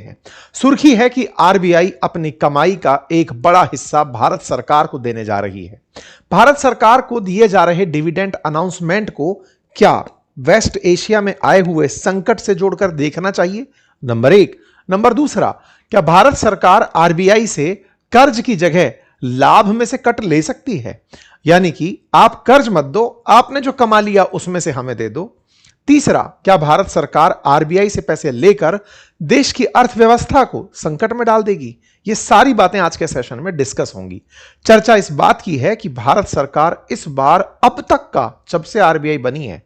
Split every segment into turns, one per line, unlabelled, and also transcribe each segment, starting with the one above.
हैं। सुर्खी है कि आरबीआई अपनी कमाई का एक बड़ा हिस्सा भारत सरकार को देने जा रही है। भारत सरकार को दिए जा रहे डिविडेंड अनाउंसमेंट को क्या वेस्ट एशिया में आए हुए संकट से जोड़कर देखना चाहिए? नंबर एक। नंबर दूसरा, क्या भारत सरकार आरबीआई से कर्ज की जगह लाभ में से कट ले सकती है? यानी कि आप कर्ज मत दो, आपने जो कमा लिया उसमें से हमें दे दो। तीसरा, क्या भारत सरकार आरबीआई से पैसे लेकर देश की अर्थव्यवस्था को संकट में डाल देगी? ये सारी बातें आज के सेशन में डिस्कस होंगी। चर्चा इस बात की है कि भारत सरकार इस बार अब तक का, जब से आरबीआई बनी है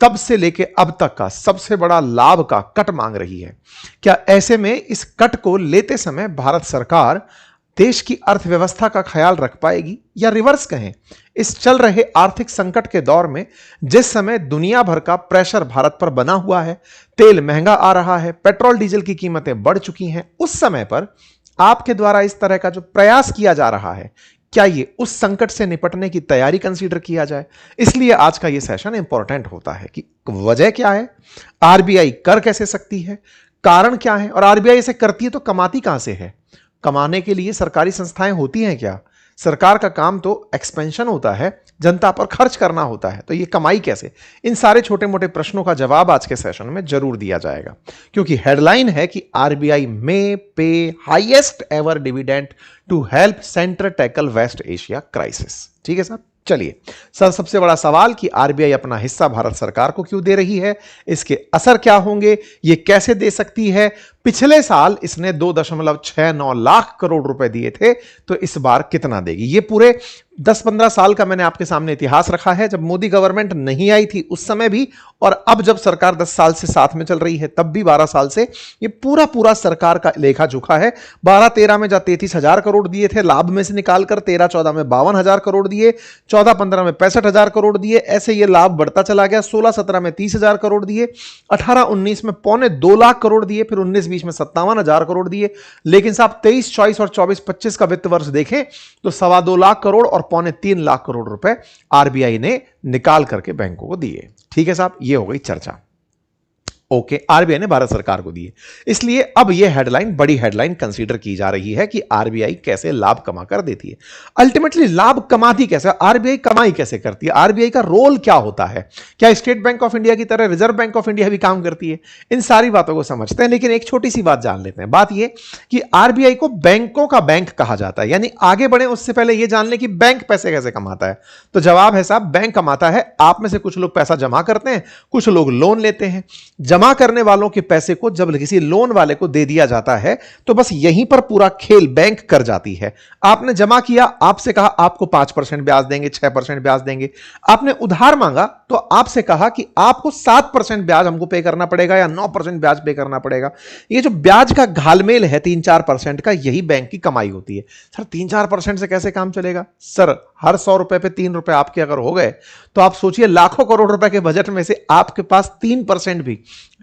तब से लेके अब तक का सबसे बड़ा लाभ का कट मांग रही है। क्या ऐसे में इस कट को लेते समय भारत सरकार देश की अर्थव्यवस्था का ख्याल रख पाएगी, या रिवर्स कहें, इस चल रहे आर्थिक संकट के दौर में जिस समय दुनिया भर का प्रेशर भारत पर बना हुआ है, तेल महंगा आ रहा है, पेट्रोल डीजल की कीमतें बढ़ चुकी हैं, उस समय पर आपके द्वारा इस तरह का जो प्रयास किया जा रहा है, क्या ये उस संकट से निपटने की तैयारी कंसीडर किया जाए? इसलिए आज का ये सेशन इंपॉर्टेंट होता है कि वजह क्या है, आरबीआई कर कैसे सकती है, कारण क्या है, और आरबीआई इसे करती है तो कमाती कहां से है? कमाने के लिए सरकारी संस्थाएं होती हैं क्या? सरकार का काम तो एक्सपेंशन होता है, जनता पर खर्च करना होता है, तो ये कमाई कैसे? इन सारे छोटे मोटे प्रश्नों का जवाब आज के सेशन में जरूर दिया जाएगा, क्योंकि हेडलाइन है कि RBI may pay highest ever dividend to help centre tackle West Asia crisis. ठीक है साहब, चलिए सर, सबसे बड़ा सवाल कि आरबीआई अपना हिस्सा भारत सरकार को क्यों दे रही है, इसके असर क्या होंगे, ये कैसे दे सकती है? पिछले साल इसने 2.69 लाख करोड़ रुपए दिए थे, तो इस बार कितना देगी? ये पूरे 10-15 साल का मैंने आपके सामने इतिहास रखा है। जब मोदी गवर्नमेंट नहीं आई थी उस समय भी, और अब जब सरकार 10 साल से साथ में चल रही है तब भी, 12 साल से, ये पूरा सरकार का लेखा जोखा है। 12-13 में जब 33,000 करोड़ दिए थे लाभ में से निकालकर, 13-14 में 52,000 करोड़ दिए, 14-15 में 65,000 करोड़ दिए, ऐसे ये लाभ बढ़ता चला गया। 16-17 में 30,000 करोड़ दिए, 18-19 में 2.25 लाख करोड़ दिए, फिर 19-20 में 57,000 करोड़ दिए। लेकिन साहब 23-24 और 24-25 का वित्त वर्ष देखें तो 2.25 लाख करोड़ और 3.25 लाख करोड़ रुपए आरबीआई ने निकाल करके बैंकों को दिए। ठीक है साहब, ये हो गई चर्चा। ओके, आरबीआई ने भारत सरकार को दिए, इसलिए अब यह हेडलाइन बड़ी हेडलाइन कंसीडर की जा रही है कि आरबीआई कैसे लाभ कमा कर देती है। अल्टीमेटली लाभ कमाती कैसे, आरबीआई कमाई कैसे करती है, आरबीआई का रोल क्या होता है, क्या स्टेट बैंक ऑफ इंडिया की तरह रिजर्व बैंक ऑफ इंडिया भी काम करती है? इन सारी बातों को समझते हैं, लेकिन एक छोटी सी बात जान लेते हैं। बात यह कि आरबीआई को बैंकों का बैंक कहा जाता है, यानी आगे बढ़े उससे पहले यह जान ले कि बैंक पैसे कैसे कमाता है। तो जवाब है साहब, बैंक कमाता है। आप में से कुछ लोग पैसा जमा करते हैं, कुछ लोग लोन लेते हैं। जमा करने वालों के पैसे को जब किसी लोन वाले को दे दिया जाता है तो बस यहीं पर पूरा खेल बैंक कर जाती है। आपने जमा किया, आपसे कहा आपको 5% ब्याज देंगे, 6% ब्याज देंगे। आपने उधार मांगा तो आपसे कहा कि आपको 7% ब्याज हमको पे करना पड़ेगा या 9% ब्याज पे करना पड़ेगा। ये जो ब्याज का घालमेल है 3-4% का, यही बैंक की कमाई होती है। सर 3-4% से कैसे काम चलेगा? सर हर 100 रुपए पे 3 रुपए आपके अगर हो गए तो आप सोचिए लाखों करोड़ रुपए के बजट में से आपके पास 3% भी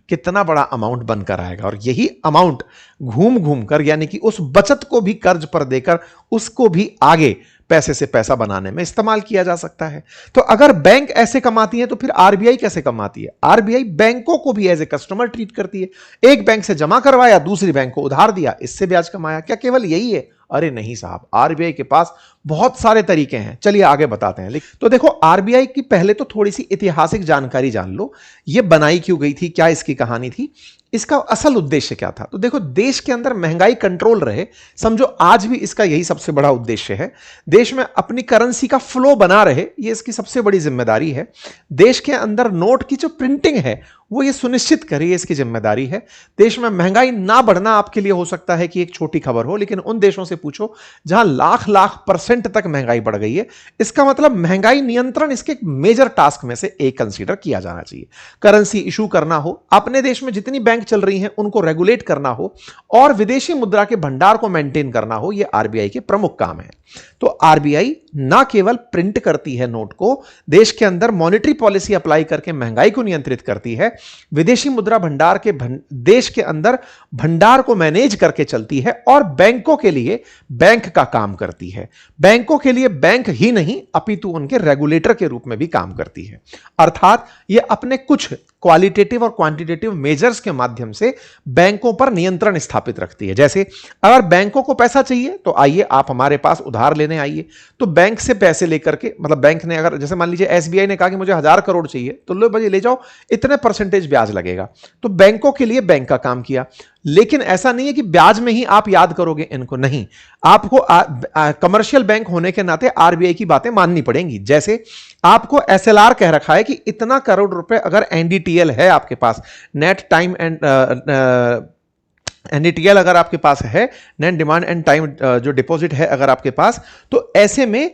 कितना बड़ा अमाउंट बनकर आएगा। और यही अमाउंट घूम घूम कर, यानी कि उस बचत को भी कर्ज पर देकर उसको भी आगे पैसे से पैसा बनाने में इस्तेमाल किया जा सकता है। तो अगर बैंक ऐसे कमाती है तो फिर आरबीआई कैसे कमाती है? आरबीआई बैंकों को भी एज ए कस्टमर ट्रीट करती है। एक बैंक से जमा करवाया, दूसरी बैंक को उधार दिया, इससे ब्याज कमाया। क्या केवल यही है? अरे नहीं साहब, आरबीआई के पास बहुत सारे तरीके हैं। चलिए आगे बताते हैं। तो देखो, आरबीआई की पहले तो थोड़ी सी ऐतिहासिक जानकारी जान लो। यह बनाई क्यों गई थी, क्या इसकी कहानी थी, इसका असल उद्देश्य क्या था? तो देखो, देश के अंदर महंगाई कंट्रोल रहे, समझो आज भी इसका यही सबसे बड़ा उद्देश्य है। देश में अपनी करेंसी का फ्लो बना रहे, यह इसकी सबसे बड़ी जिम्मेदारी है। देश के अंदर नोट की जो प्रिंटिंग है वो ये सुनिश्चित करे, इसकी जिम्मेदारी है। देश में महंगाई ना बढ़ना आपके लिए हो सकता है कि एक छोटी खबर हो, लेकिन उन देशों से पूछो जहां लाख % तक महंगाई बढ़ गई है, इसका मतलब महंगाई नियंत्रण इसके एक मेजर टास्क में से एक कंसीडर किया जाना चाहिए। करेंसी इशू करना हो, अपने देश में जितनी बैंक चल रही हैं उनको रेगुलेट करना हो, और विदेशी मुद्रा के भंडार को मेंटेन करना हो, यह आरबीआई के प्रमुख काम है। तो आरबीआई ना केवल प्रिंट करती है नोट को, देश के अंदर मॉनेटरी पॉलिसी अप्लाई करके महंगाई को नियंत्रित करती है, विदेशी मुद्रा भंडार के देश के अंदर भंडार को मैनेज करके चलती है, और बैंकों के लिए बैंक का काम करती है। बैंकों के लिए बैंक ही नहीं अपितु उनके रेगुलेटर के रूप में भी काम करती है। अर्थात यह अपने कुछ क्वालिटेटिव और क्वांटिटेटिव मेजर्स के माध्यम से बैंकों पर नियंत्रण स्थापित रखती है। जैसे अगर बैंकों को पैसा चाहिए तो आइए आप हमारे पास उधार लेने आइए, तो बैंक से पैसे लेकर के, मतलब बैंक ने अगर जैसे मान लीजिए एसबीआई ने कहा कि मुझे 1000 करोड़ चाहिए, तो लो भाई ले जाओ, इतने परसेंटेज ब्याज लगेगा, तो बैंकों के लिए बैंक का काम किया। लेकिन ऐसा नहीं है कि ब्याज में ही आप याद करोगे इनको, नहीं, आपको कमर्शियल बैंक होने के नाते आरबीआई की बातें माननी पड़ेंगी। जैसे आपको एसएलआर कह रखा है कि इतना करोड़ रुपए अगर एनडीटीएल है आपके पास, नेट टाइम एंड एनडीटीएल अगर आपके पास है, नेट डिमांड एंड टाइम जो डिपॉजिट है अगर आपके पास, तो ऐसे में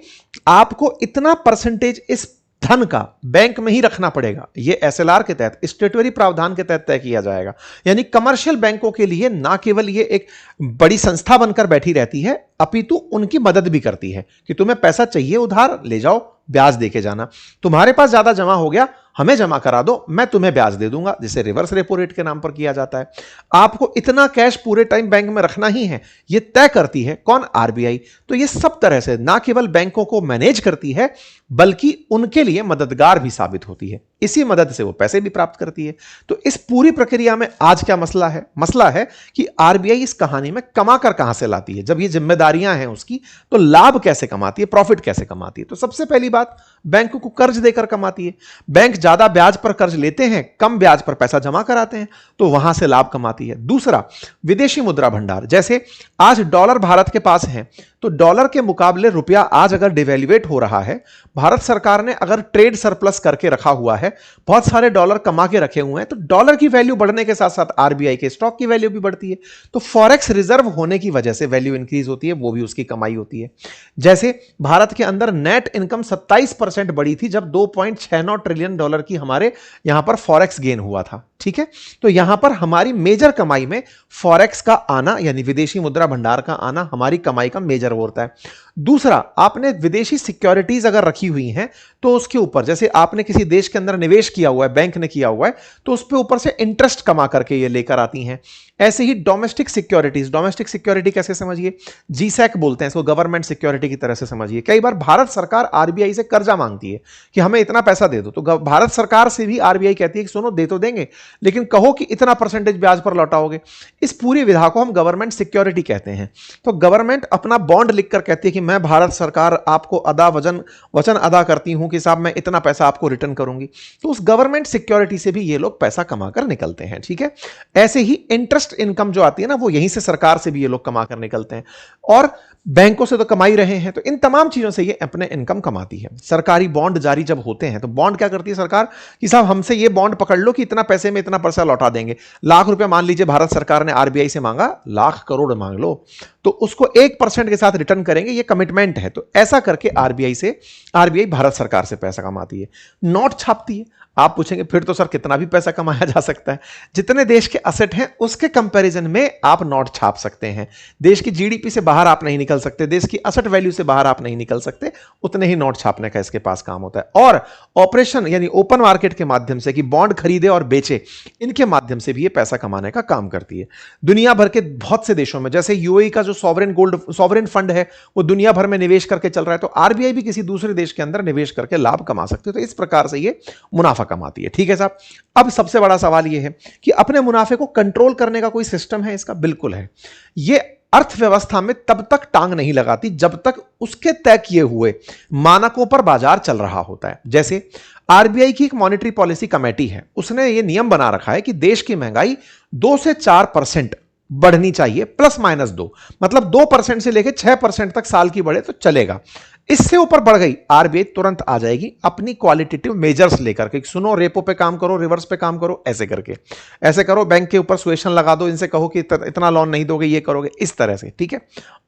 आपको इतना परसेंटेज इस धन का बैंक में ही रखना पड़ेगा। यह एसएलआर के तहत, स्टेटरी प्रावधान के तहत तय किया जाएगा। यानी कमर्शियल बैंकों के लिए ना केवल यह एक बड़ी संस्था बनकर बैठी रहती है, अपितु उनकी मदद भी करती है कि तुम्हें पैसा चाहिए उधार ले जाओ, ब्याज देके जाना, तुम्हारे पास ज्यादा जमा हो गया हमें जमा करा दो, मैं तुम्हें ब्याज दे दूंगा, जिसे रिवर्स रेपो रेट के नाम पर किया जाता है। आपको इतना कैश पूरे टाइम बैंक में रखना ही है, यह तय करती है कौन? आरबीआई। तो यह सब तरह से ना केवल बैंकों को मैनेज करती है बल्कि उनके लिए मददगार भी साबित होती है, इसी मदद से वो पैसे भी प्राप्त करती है। तो इस पूरी प्रक्रिया में आज क्या मसला है? मसला है कि आरबीआई इस कहानी में कमाकर कहां से लाती है, जब ये जिम्मेदारियां हैं उसकी, तो लाभ कैसे कमाती है, प्रॉफिट कैसे कमाती है? तो सबसे पहली बात, बैंक को कर्ज देकर कमाती है। बैंक ज्यादा ब्याज पर कर्ज लेते हैं, कम ब्याज पर पैसा जमा कराते हैं, तो वहां से लाभ कमाती है। दूसरा, विदेशी मुद्रा भंडार। जैसे आज डॉलर भारत के पास है, तो डॉलर के मुकाबले रुपया आज अगर डिवैल्यूएट हो रहा है, भारत सरकार ने अगर ट्रेड सरप्लस करके रखा हुआ है, बहुत सारे डॉलर कमा के रखे हुए हैं, तो डॉलर की वैल्यू बढ़ने के साथ साथ आरबीआई के स्टॉक की वैल्यू भी बढ़ती है। तो फॉरेक्स रिजर्व होने की वजह से वैल्यू इंक्रीज होती है, वो भी उसकी कमाई होती है। जैसे भारत के अंदर नेट इनकम 27% बढ़ी थी जब 2.69 ट्रिलियन डॉलर की हमारे यहां पर फॉरेक्स गेन हुआ था। ठीक है, तो यहां पर हमारी मेजर कमाई में फॉरेक्स का आना यानी विदेशी मुद्रा भंडार का आना हमारी कमाई का मेजर वो होता है। दूसरा, आपने विदेशी सिक्योरिटीज अगर रखी हुई हैं तो उसके ऊपर, जैसे आपने किसी देश के अंदर निवेश किया हुआ है, बैंक ने किया हुआ है, तो उस पे ऊपर से इंटरेस्ट कमा करके ये लेकर आती हैं। ऐसे ही डोमेस्टिक सिक्योरिटीज, डोमेस्टिक सिक्योरिटी कैसे समझिए? जीसैक बोलते हैं इसको, गवर्नमेंट सिक्योरिटी की तरह से समझिए। कई बार भारत सरकार आरबीआई से कर्जा मांगती है कि हमें इतना पैसा दे दो, तो भारत सरकार से भी आरबीआई कहती है कि सुनो दे तो देंगे, लेकिन कहो कि इतना परसेंटेज ब्याज पर लौटाओगे। इस पूरी विधा को हम गवर्नमेंट सिक्योरिटी कहते हैं। तो गवर्नमेंट अपना बॉन्ड लिखकर कहती है कि मैं भारत सरकार आपको वचन अदा करती हूं कि साहब मैं इतना पैसा आपको रिटर्न करूंगी। तो उस गवर्नमेंट सिक्योरिटी से भी ये लोग पैसा कमाकर निकलते हैं। ठीक है, ऐसे ही इंटरेस्ट इनकम जो आती है ना, वो यहीं से सरकार से भी ये लोग कमाकर निकलते हैं, और बैंकों से तो कमा ही रहे हैं। तो इन तमाम चीजों से ये अपने इनकम कमाती है। सरकारी बॉन्ड जारी जब होते हैं तो बॉन्ड क्या करती है सरकार कि साहब हमसे ये बॉन्ड पकड़ लो कि इतना पैसे में इतना पैसा लौटा देंगे। लाख रुपए मान लीजिए भारत सरकार ने आरबीआई से मांगा, लाख करोड़ मांग लो, तो उसको 1% के साथ रिटर्न करेंगे, ये कमिटमेंट है। तो ऐसा करके आरबीआई भारत सरकार से पैसा कमाती है। नोट छापती है। आप पूछेंगे फिर तो सर कितना भी पैसा कमाया जा सकता है। जितने देश के असेट हैं उसके कंपैरिजन में आप नोट छाप सकते हैं। देश की जीडीपी से बाहर आप नहीं निकल सकते, देश की असेट वैल्यू से बाहर आप नहीं निकल सकते, उतने ही नोट छापने का इसके पास काम होता है। और ऑपरेशन यानी ओपन मार्केट के माध्यम से कि बॉन्ड खरीदे और बेचे, इनके माध्यम से भी ये पैसा कमाने का काम करती है। दुनिया भर के बहुत से देशों में, जैसे यूएई का जो सॉवरेन फंड है वो दुनिया भर में निवेश करके चल रहा है, तो आरबीआई भी किसी दूसरे देश के अंदर निवेश करके लाभ कमा सकती है। तो इस प्रकार से ये मुनाफा कमाती है। ठीक है साहब, अब सबसे बड़ा सवाल यह है कि अपने मुनाफे को कंट्रोल करने का कोई सिस्टम है इसका? बिल्कुल है। यह अर्थव्यवस्था में तब तक टांग नहीं लगाती जब तक उसके तय किए हुए मानकों पर बाजार चल रहा होता है। जैसे आरबीआई की एक मॉनेटरी पॉलिसी कमेटी है, उसने यह नियम बना रखा है कि देश की महंगाई 2 से 4% बढ़नी चाहिए, ±2, मतलब 2% से लेकर 6% तक साल की बढ़े तो चलेगा। इससे ऊपर बढ़ गई, आरबीआई तुरंत आ जाएगी अपनी क्वालिटेटिव मेजर्स लेकर के, सुनो रेपो पे काम करो, रिवर्स पे काम करो, ऐसे करके ऐसे करो, बैंक के ऊपर सुएशन लगा दो, इनसे कहो कि इतना लोन नहीं दोगे, ये करोगे, इस तरह से। ठीक है,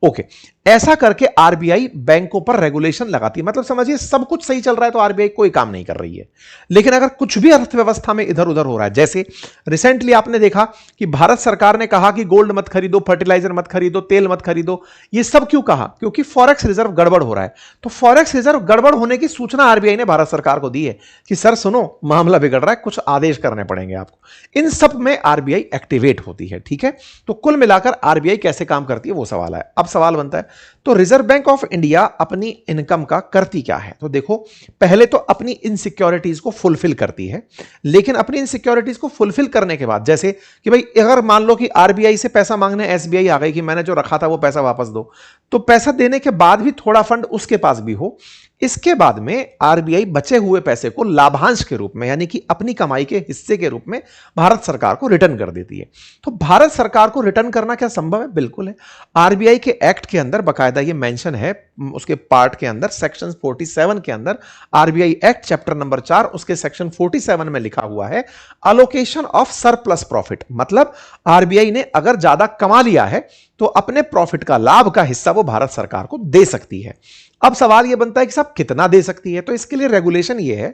ओके, ऐसा करके आरबीआई बैंकों पर रेगुलेशन लगाती है। मतलब समझिए सब कुछ सही चल रहा है तो आरबीआई कोई काम नहीं कर रही है। लेकिन अगर कुछ भी अर्थव्यवस्था में इधर उधर हो रहा है, जैसे रिसेंटली आपने देखा कि भारत सरकार ने कहा कि गोल्ड मत खरीदो, फर्टिलाइजर मत खरीदो, तेल मत खरीदो। ये सब क्यों कहा? क्योंकि फॉरेक्स रिजर्व गड़बड़ हो रहा है। तो फॉरेक्स रिजर्व गड़बड़ होने की सूचना आरबीआई ने भारत सरकार को दी है कि सर सुनो, मामला बिगड़ रहा है, कुछ आदेश करने पड़ेंगे आपको। इन सब में आरबीआई एक्टिवेट होती है, ठीक है। तो कुल मिलाकर आरबीआई कैसे काम करती है वो सवाल है। अब सवाल बनता है, तो रिजर्व बैंक ऑफ इंडिया अपनी इनकम का करती क्या है? तो देखो, पहले तो अपनी इनसिक्योरिटीज को फुलफिल करती है, लेकिन अपनी इनसिक्योरिटीज को फुलफिल करने के बाद, जैसे कि भाई अगर मान लो कि आरबीआई से पैसा मांगने एसबीआई आ गई कि मैंने जो रखा था वो पैसा वापस दो, तो पैसा देने के बाद भी थोड़ा फंड उसके पास भी हो, इसके बाद में आरबीआई बचे हुए पैसे को लाभांश के रूप में, यानी कि अपनी कमाई के हिस्से के रूप में भारत सरकार को रिटर्न कर देती है। तो भारत सरकार को रिटर्न करना क्या संभव है? बिल्कुल है। आरबीआई के एक्ट के अंदर बकायदा ये मेंशन है, उसके पार्ट के अंदर सेक्शन 47 के अंदर आरबीआई एक्ट चैप्टर नंबर 4 उसके सेक्शन 47 में लिखा हुआ है, अलोकेशन ऑफ सरप्लस प्रॉफिट। मतलब आरबीआई ने अगर ज्यादा कमा लिया है तो अपने प्रॉफिट का, लाभ का हिस्सा वो भारत सरकार को दे सकती है। अब सवाल यह बनता है कि साहब कितना दे सकती है? तो इसके लिए रेगुलेशन यह है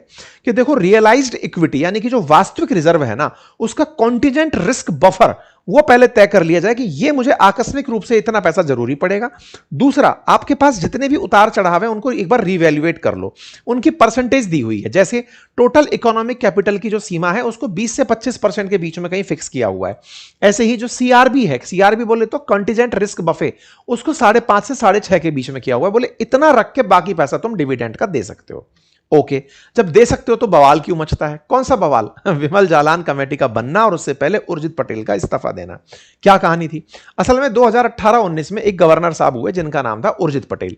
कि देखो, रियलाइज्ड इक्विटी यानी कि जो वास्तविक रिजर्व है ना, उसका कॉन्टिजेंट रिस्क बफर वो पहले तय कर लिया जाए कि ये मुझे आकस्मिक रूप से इतना पैसा जरूरी पड़ेगा। दूसरा, आपके पास जितने भी उतार चढ़ाव है उनको एक बार रिवैल्यूएट कर लो, उनकी परसेंटेज दी हुई है। जैसे टोटल इकोनॉमिक कैपिटल की जो सीमा है उसको 20 से 25% के बीच में कहीं फिक्स किया हुआ है। ऐसे ही जो सीआरबी है, सीआरबी बोले तो कॉन्टिजेंट रिस्क बफे, उसको 5.5 से 6.5 के बीच में किया हुआ है। बोले इतना रख के बाकी पैसा तुम डिविडेंड का दे सकते हो। ओके, जब दे सकते हो तो बवाल क्यों मचता है? कौन सा बवाल? विमल जालान कमेटी का बनना और उससे पहले उर्जित पटेल का इस्तीफा देना। क्या कहानी थी? असल में 2018-19 में एक गवर्नर साहब हुए जिनका नाम था उर्जित पटेल।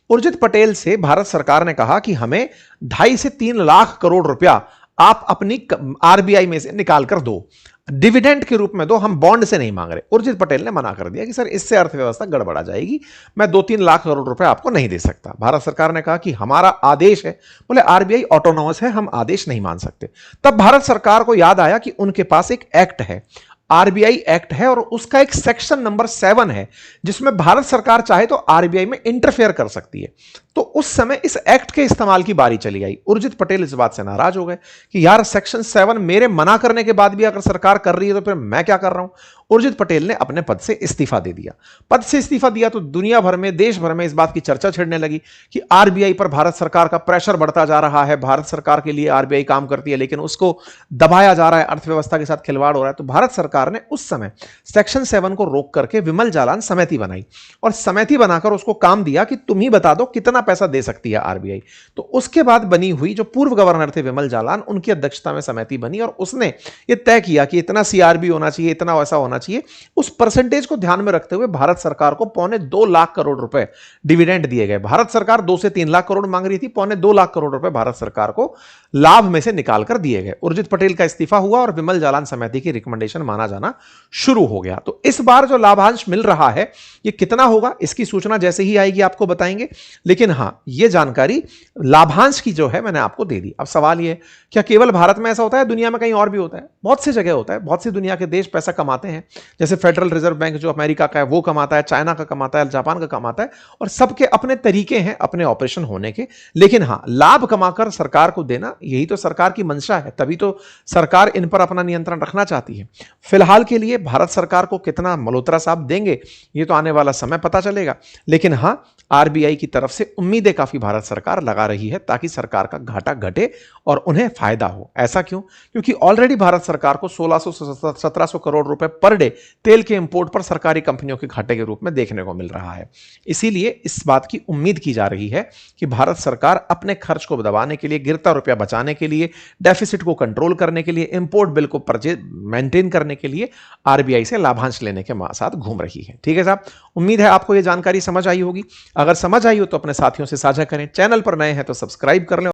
उर्जित पटेल से भारत सरकार ने कहा कि हमें 2.5 से 3 लाख करोड़ रुपया आप अपनी आरबीआई में से निकाल कर दो, डिविडेंड के रूप में दो, हम बॉन्ड से नहीं मांग रहे। उर्जित पटेल ने मना कर दिया कि सर इससे अर्थव्यवस्था गड़बड़ा जाएगी, मैं 2-3 लाख करोड़ रुपए आपको नहीं दे सकता। भारत सरकार ने कहा कि हमारा आदेश है, बोले आरबीआई ऑटोनोमस है, हम आदेश नहीं मान सकते। तब भारत सरकार को याद आया कि उनके पास एक एक्ट है, आरबीआई एक्ट है, और उसका एक सेक्शन नंबर 7 है जिसमें भारत सरकार चाहे तो आरबीआई में इंटरफेयर कर सकती है। तो उस समय इस एक्ट के इस्तेमाल की बारी चली आई। उर्जित पटेल इस बात से नाराज हो गए कि यार सेक्शन 7 मेरे मना करने के बाद भी अगर सरकार कर रही है तो फिर मैं क्या कर रहा हूं। उर्जित पटेल ने अपने पद से इस्तीफा दे दिया। पद से इस्तीफा दिया तो दुनिया भर में, देश भर में इस बात की चर्चा छिड़ने लगी कि आरबीआई पर भारत सरकार का प्रेशर बढ़ता जा रहा है, भारत सरकार के लिए आरबीआई काम करती है लेकिन उसको दबाया जा रहा है, अर्थव्यवस्था के साथ खिलवाड़ हो रहा है। तो भारत सरकार ने उस समय सेक्शन 7 को रोक करके विमल जालान समिति बनाई और समिति बनाकर उसको काम दिया कि तुम ही बता दो कितना पैसा दे सकती है आरबीआई। तो उसके बाद बनी हुई जो पूर्व गवर्नर थे विमल जालान, उनकी अध्यक्षता में समिति बनी और उसने ये तय किया कि इतना सीआरबी होना चाहिए, इतना वैसा होना चाहिए। उस परसेंटेज को ध्यान में रखते हुए भारत सरकार को 2.25 लाख करोड़ रुपए डिविडेंड दिए गए। भारत सरकार 2 से 3 लाख करोड़ मांग रही थी, 2.25 लाख करोड़ रुपए भारत सरकार को लाभ में से निकालकर दिए गए। उर्जित पटेल का इस्तीफा हुआ और विमल जालान समिति की रिकमेंडेशन माना जाना शुरू हो गया। तो इस बार जो लाभांश मिल रहा है ये कितना होगा, इसकी सूचना जैसे ही आएगी आपको बताएंगे। लेकिन हां, ये जानकारी लाभांश की जो है मैंने आपको दे दी। अब सवाल ये, क्या केवल भारत में ऐसा होता है? दुनिया में कहीं और भी होता है, बहुत सी जगह होता है, बहुत सी दुनिया के देश पैसा कमाते हैं। जैसे फेडरल रिजर्व बैंक जो अमेरिका का है वो कमाता है, चाइना का कमाता है, जापान का कमाता है, और सबके अपने तरीके हैं अपने ऑपरेशन होने के। लेकिन हां, लाभ कमाकर सरकार को देना, यही तो सरकार की मंशा है, तभी तो सरकार इन पर अपना नियंत्रण रखना चाहती है। फिलहाल के लिए भारत सरकार को कितना मल्होत्रा साहब देंगे ये तो आने वाला समय पता चलेगा। लेकिन हां, आरबीआई की तरफ से उम्मीदें काफी भारत सरकार लगा रही है ताकि सरकार का घाटा घटे और उन्हें फायदा हो। ऐसा क्यों? क्योंकि ऑलरेडी भारत सरकार को 1600-1700 करोड़ रुपए पर डे तेल के इंपोर्ट पर सरकारी कंपनियों के घाटे के रूप में देखने को मिल रहा है। इसीलिए इस बात की उम्मीद की जा रही है कि भारत सरकार अपने खर्च को दबाने के लिए, गिरता रुपया बचाने के लिए, डेफिसिट को कंट्रोल करने के लिए, इंपोर्ट बिल को मेंटेन करने के लिए आरबीआई से लाभांश लेने के साथ घूम रही है। ठीक है साहब, उम्मीद है आपको यह जानकारी समझ आई होगी। अगर समझ आई हो तो अपने साथियों से साझा करें। चैनल पर नए हैं तो सब्सक्राइब कर लें।